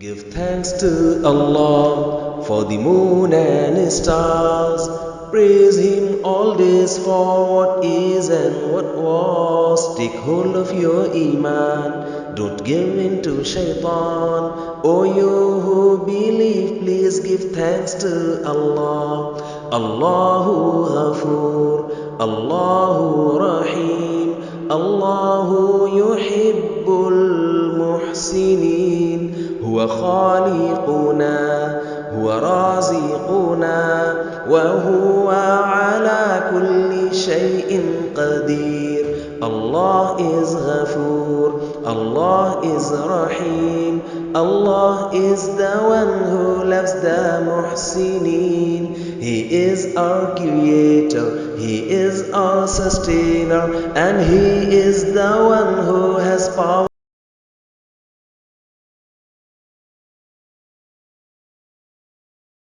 Give thanks to Allah for the moon and stars. Praise Him all days for what is and what was. Take hold of your Iman, don't give in to Shaitan. O you who believe, please give thanks to Allah. Allahu Ghafoor, Allahu Rahim, Allahu Yuhibbul Muhsinin. هو خالقنا هو رازقنا وهو على كل شيء قدير. Allah is Ghafoor, Allah is Rahim, Allah is the one who loves the Muhsinin. He is our creator, He is our sustainer, and He is the one who has power.